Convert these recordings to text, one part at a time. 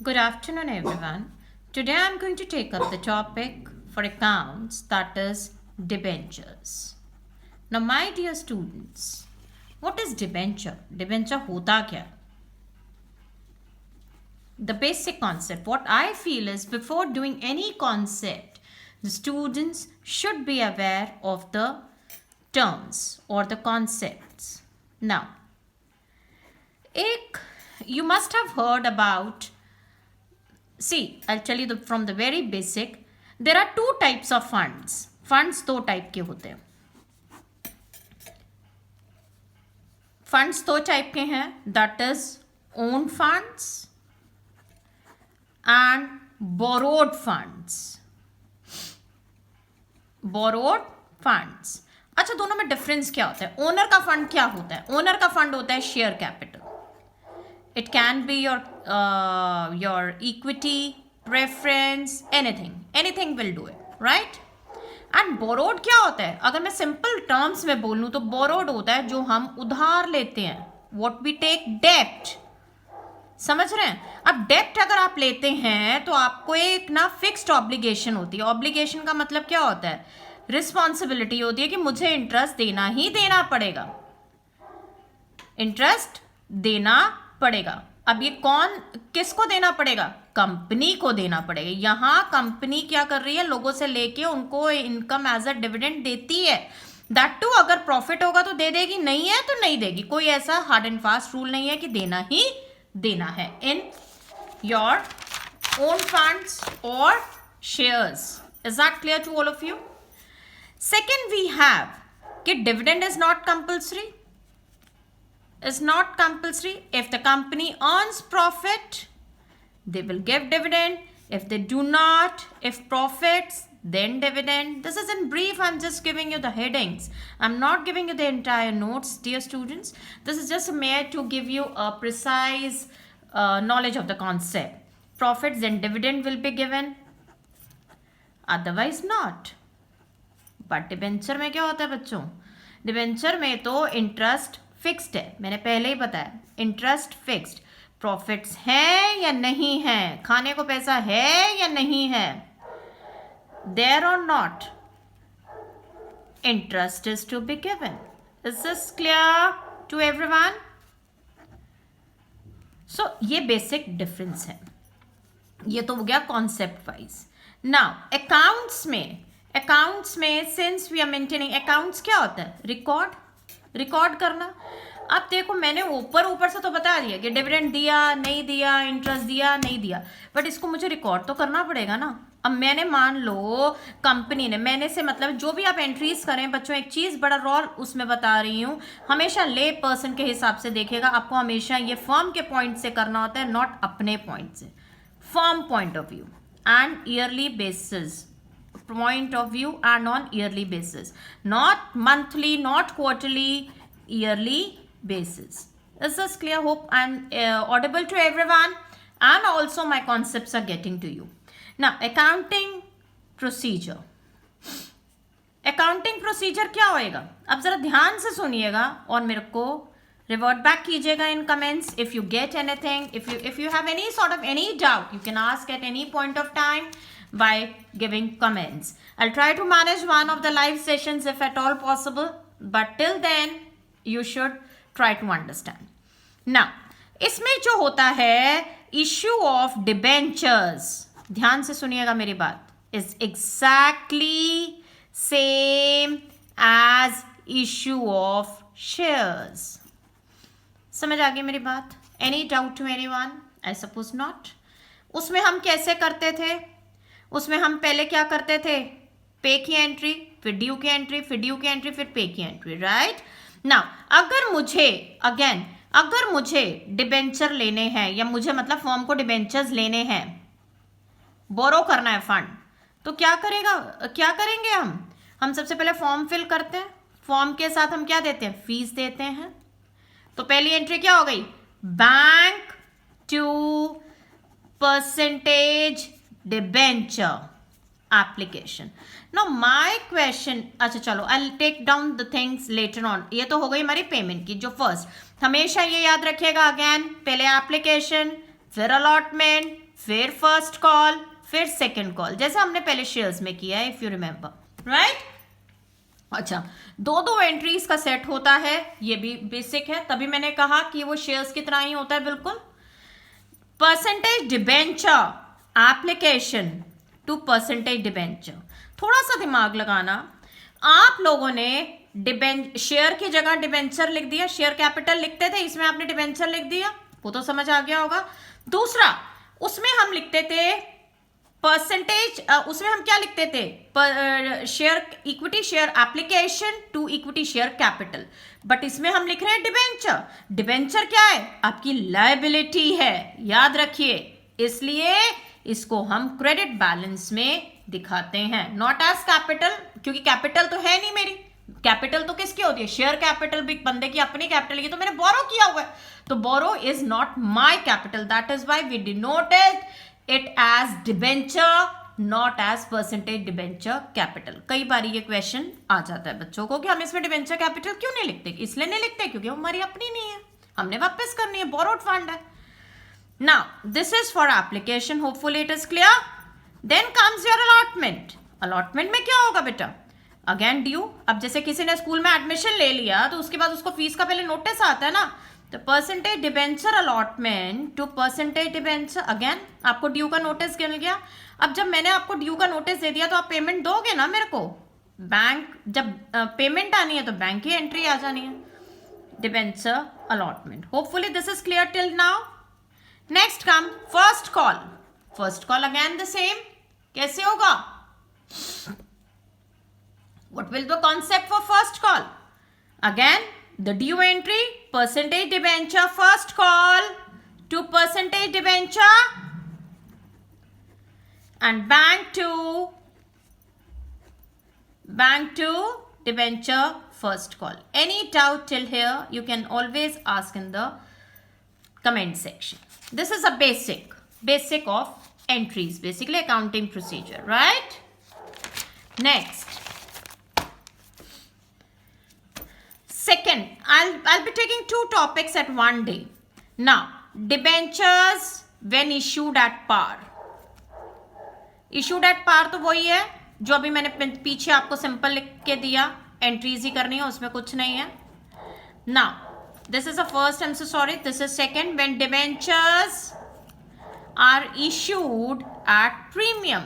Good afternoon, everyone. Today I'm going to take up the topic for accounts, that is debentures. Now, my dear students, what is debenture? Debenture होता क्या? The basic concept. What I feel is before doing any concept, the students should be aware of the terms or the concepts. Now, you must have heard about. See, I'll tell you from the very basic. There are two types of funds. Funds दो type के होते हैं. Funds दो type के हैं. That is own funds and borrowed funds. Borrowed funds. अच्छा, दोनों में डिफरेंस क्या होता है? ओनर का फंड क्या होता है? ओनर का फंड होता है share capital. It can be your equity, preference, anything will do it, right? And borrowed क्या होता है? अगर मैं सिंपल टर्म्स में बोलूँ तो borrowed होता है जो हम उधार लेते हैं. What we take debt. समझ रहे हैं? अब डेप्ट अगर आप लेते हैं तो आपको एक ना फिक्स्ड ऑब्लिगेशन होती है. ऑब्लिगेशन का मतलब क्या होता है? रिस्पॉन्सिबिलिटी होती है कि मुझे इंटरेस्ट देना ही देना पड़ेगा. इंटरेस्ट देना पड़ेगा. अब ये किसको देना पड़ेगा? कंपनी को देना पड़ेगा. यहां कंपनी क्या कर रही है? लोगों से लेके उनको इनकम एज अ डिविडेंड देती है. दैट टू अगर प्रॉफिट होगा तो दे देगी, नहीं है तो नहीं देगी. कोई ऐसा हार्ड एंड फास्ट रूल नहीं है कि देना ही देना है. इन योर ओन फंड्स और shares. Is that clear to all of you? Second we have कि dividend is not compulsory. Is not compulsory. If the company earns profit, they will give dividend. If they do not, if profits, then dividend. This is in brief. I'm just giving you the headings. I'm not giving you the entire notes, dear students. This is just made to give you a precise knowledge of the concept. Profits and dividend will be given. Otherwise not. But debenture में क्या होता है बच्चों? Debenture में तो interest fixed है. मैंने पहले ही बताया, इंटरेस्ट फिक्स्ड. प्रॉफिट्स हैं या नहीं है? खाने को पैसा है या नहीं है? देयर और not, interest is to be given. Is this clear to everyone? So ये बेसिक डिफरेंस है. ये तो हो गया कॉन्सेप्ट वाइज. नाउ अकाउंट्स में since we are maintaining, accounts क्या होता है? रिकॉर्ड करना. अब देखो, मैंने ऊपर से तो बता दिया कि डिविडेंड दिया नहीं दिया, इंटरेस्ट दिया नहीं दिया, बट इसको मुझे रिकॉर्ड तो करना पड़ेगा ना. अब मैंने मान लो कंपनी ने, मैंने से मतलब जो भी आप एंट्रीज करें बच्चों, एक चीज बड़ा रोल उसमें बता रही हूँ, हमेशा ले पर्सन के हिसाब से देखेगा. आपको हमेशा ये फर्म के पॉइंट से करना होता है, नॉट अपने पॉइंट से. Firm point of view and yearly basis. point of view and on yearly basis, not monthly, not quarterly, yearly basis. Is this clear? Hope I'm audible to everyone, and also my concepts are getting to you. Now accounting procedure. accounting procedure क्या होएगा? अब जरा ध्यान से सुनिएगा और मेरे को revert back कीजिएगा in comments if you get anything. If you have any sort of any doubt, you can ask at any point of time by giving comments. I'll try to manage one of the live sessions if at all possible, but till then you should try to understand. Now, इसमें जो होता है issue of debentures, ध्यान से सुनिएगा मेरी बात, is exactly same as issue of shares. समझ आ गई मेरी बात? Any doubt to anyone? I suppose not. उसमें हम कैसे करते थे? उसमें हम पहले क्या करते थे? पे की एंट्री, फिर ड्यू की एंट्री, फिर ड्यू की एंट्री, फिर पे की एंट्री. राइट नाउ अगर मुझे डिबेंचर लेने हैं, या मुझे मतलब फर्म को डिबेंचर्स लेने हैं, बोरो करना है फंड, तो क्या करेंगे हम सबसे पहले फॉर्म फिल करते हैं. फॉर्म के साथ हम क्या देते हैं? फीस देते हैं. तो पहली एंट्री क्या हो गई? Bank to percentage debenture application. No my question, अच्छा चलो, I take down the things later on. ये तो हो गई हमारी पेमेंट की. जो फर्स्ट, हमेशा ये याद रखिएगा, अगेन पहले एप्लीकेशन, फिर अलॉटमेंट, फिर फर्स्ट कॉल, फिर सेकंड कॉल, जैसे हमने पहले शेयर्स में किया है, इफ यू रिमेंबर, राइट। अच्छा, दो दो एंट्रीज का सेट होता है, ये भी बेसिक है, तभी मैंने कहा कि वो शेयर्स की तरह ही होता है बिल्कुल। Percentage debenture application to percentage debenture, थोड़ा सा दिमाग लगाना। आप लोगों ने शेयर की जगह डिबेंचर लिख दिया, शेयर कैपिटल लिखते थे, इसमें आपने डिबेंचर लिख दिया, वो तो समझ आ गया होगा। दूसरा, उसमें हम लिखते थे परसेंटेज, उसमें हम क्या लिखते थे, share equity share application to equity share capital, but इसमें हम लिख रहे हैं डिबेंचर। डिबेंचर क्या है? आपकी लायबिलिटी है, याद रखिए, इसलिए इसको हम क्रेडिट बैलेंस में दिखाते हैं, नॉट एज कैपिटल, क्योंकि कैपिटल तो है नहीं मेरी। कैपिटल तो किसकी होती है? शेयर कैपिटल भी बंदे की अपनी कैपिटल, ये तो मैंने बोरो किया हुआ है, तो borrow is not my capital, that is why we denoted it as debenture, not as percentage debenture capital. कई बार ये क्वेश्चन आ जाता है बच्चों को कि हम इसमें डिबेंचर कैपिटल क्यों नहीं लिखते, इसलिए नहीं लिखते क्योंकि हमारी अपनी नहीं है, हमने वापस करनी है, बोरोड फंड है। Now, this is for application. Hopefully it is clear. Then comes your allotment. Allotment में क्या होगा बेटा? Again due. अब जैसे किसी ने स्कूल में एडमिशन ले लिया तो उसके बाद उसको फीस का पहले नोटिस आता है ना, तो percentage debenture allotment to percentage debenture, again आपको ड्यू का नोटिस मिल गया। अब जब मैंने आपको ड्यू का नोटिस दे दिया तो आप पेमेंट दोगे ना मेरे को, बैंक जब पेमेंट आनी है तो बैंक की एंट्री आ जानी है, debenture allotment. Hopefully this is clear till now. Next come first call. First call again the same, कैसे होगा? What will the concept for first call? Again the due entry, percentage debenture first call to percentage debenture and bank to debenture first call. Any doubt till here you can always ask in the comment section. This is a basic of entries, basically accounting procedure, right? Next, second, I'll be taking two topics at one day. Now, debentures when issued at par. Issued at par तो वही है जो अभी मैंने पीछे आपको simple लिख के दिया, एंट्रीज ही करनी है, उसमें कुछ नहीं है. Now, this is the first, I'm so sorry, this is second, when debentures are issued at premium.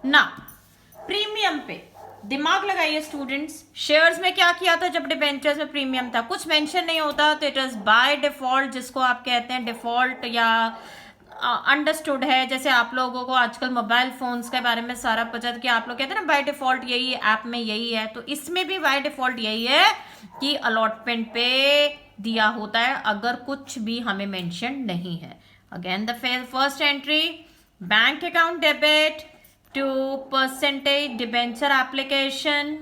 Now, premium पे दिमाग लगाइए स्टूडेंट्स. शेयर्स में क्या किया था जब डिबेंचर्स में प्रीमियम था? कुछ मेंशन नहीं होता, तो इट इज बाय डिफॉल्ट, जिसको आप कहते हैं डिफॉल्ट या अंडरस्टूड है. जैसे आप लोगों को आजकल मोबाइल फोन्स के बारे में सारा पता है कि आप लोग कहते हैं ना बाय डिफॉल्ट यही है, ऐप में यही है, तो इसमें भी बाय डिफॉल्ट यही है कि अलॉटमेंट पे दिया होता है अगर कुछ भी हमें मेंशन नहीं है. Again the first entry, bank account debit to percentage debenture application.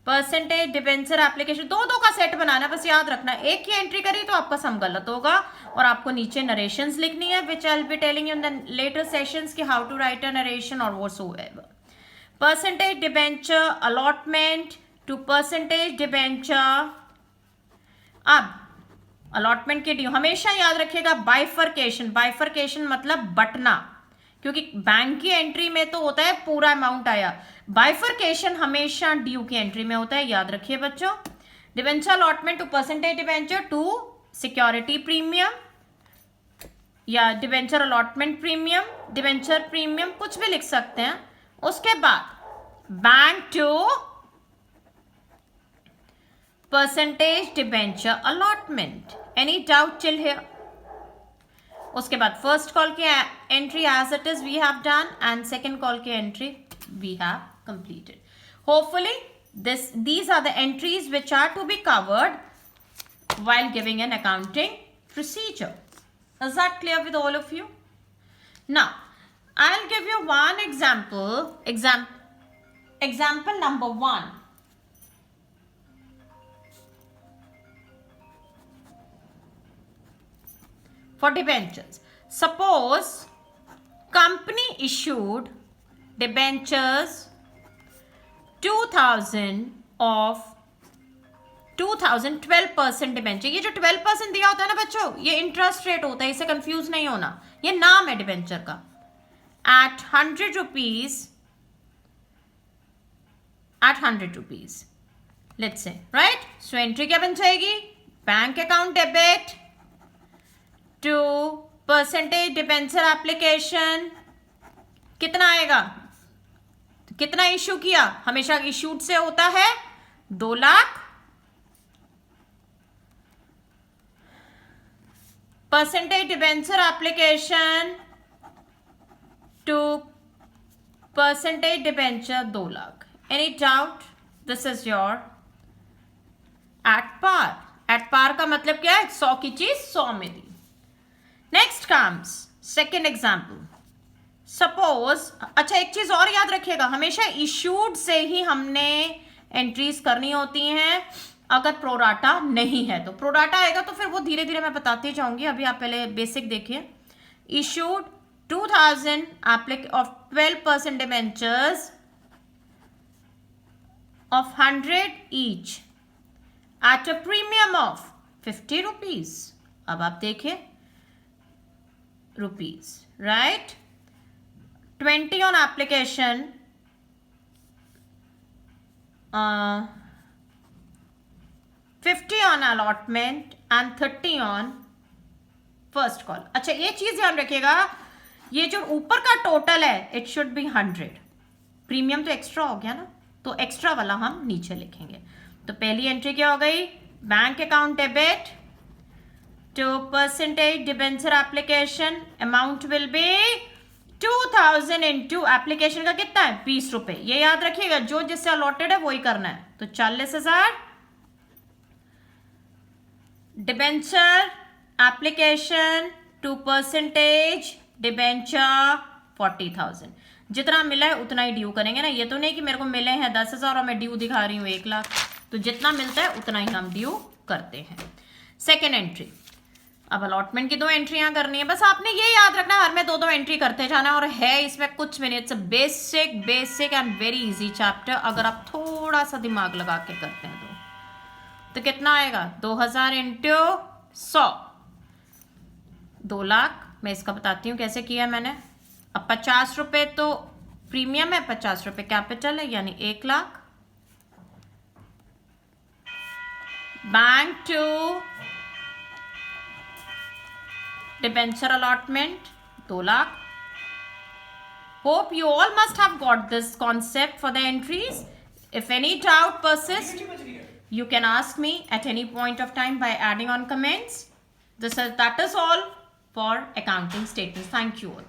Percentage debenture application दो का सेट बनाना, बस याद रखना. एक ही एंट्री करी तो आपका सम गलत होगा और आपको नीचे नरेशंस लिखनी है, which I will be telling you in the letter sessions कि how to write a narration और whatsoever. Percentage debenture allotment to percentage debenture. अब अलॉटमेंट के ड्यू हमेशा याद रखिएगा बाइफर्केशन. बाइफर्केशन मतलब बटना, क्योंकि बैंक की एंट्री में तो होता है पूरा अमाउंट आया, बाइफर्केशन हमेशा ड्यू की एंट्री में होता है, याद रखिए बच्चों. Debenture allotment to percentage debenture to security premium या debenture allotment premium, debenture premium, कुछ भी लिख सकते हैं. उसके बाद bank to percentage debenture allotment. Any doubt till here? उसके बाद फर्स्ट कॉल की entry as it is we have done and second call की entry we have completed. Hopefully these are the entries which are to be covered while giving an accounting procedure. Is that clear with all of you? Now I'll give you one example. Example number 1. For debentures, suppose company issued debentures 2000 of 2000 12% debenture. ये जो 12% दिया होता है ना बच्चों, ये interest rate होता है, इससे कंफ्यूज नहीं होना, ये नाम है डिबेंचर का। At 100 rupees, at 100 rupees let's say, right. So entry क्या बन जाएगी, bank account debit to percentage debenture application. कितना आएगा, कितना इश्यू किया, हमेशा इश्यूड से होता है 2 lakh, percentage debenture application to percentage debenture 2 lakh. Any doubt, this is your at par. At par का मतलब क्या है, 100 की चीज 100 में दी। Next comes second example. Suppose, अच्छा एक चीज और याद रखिएगा, हमेशा इश्यूड से ही हमने एंट्रीज करनी होती हैं। अगर प्रोराटा नहीं है तो, प्रोराटा आएगा तो फिर वो धीरे धीरे मैं बताती जाऊंगी, अभी आप पहले बेसिक देखिए। Issued 2000 of 12% debentures of 100 each at a premium of 50 rupees। अब आप देखिए rupees, right. 20 on application, 50 on allotment and 30 on first call. अच्छा ये चीज ध्यान रखिएगा, ये जो ऊपर का टोटल है इट शुड बी 100, प्रीमियम तो एक्स्ट्रा हो गया ना, तो एक्स्ट्रा वाला हम नीचे लिखेंगे। तो पहली एंट्री क्या हो गई, bank account debit to percentage debenture application, amount will be 2000 into application का कितना है 20 रुपए। ये याद रखिएगा, जो जिससे अलॉटेड है वही करना है। तो 40,000 debenture application to percentage debenture 40,000। जितना मिला है उतना ही ड्यू करेंगे ना, ये तो नहीं कि मेरे को मिले हैं 10,000 और मैं ड्यू दिखा रही हूँ 1 लाख। तो जितना मिलता है उतना ही हम ड्यू करते हैं। सेकेंड एंट्री, अब अलॉटमेंट की 2 एंट्रियां करनी है, बस आपने ये याद रखना हर में 2-2 एंट्री करते जाना, और है इसमें कुछ minutes, basic and very easy chapter. अगर आप थोड़ा सा दिमाग लगा के करते हैं तो कितना आएगा, 2000 इंटू 100 2 लाख। मैं इसका बताती हूँ कैसे किया मैंने। अब 50 रुपए तो प्रीमियम है, 50 रुपए कैपिटल है, यानी 1 lakh. Bank to debenture allotment 2 lakh. Hope you all must have got this concept for the entries. If any doubt persists, you can ask me at any point of time by adding on comments. That is all for accounting statements. Thank you all.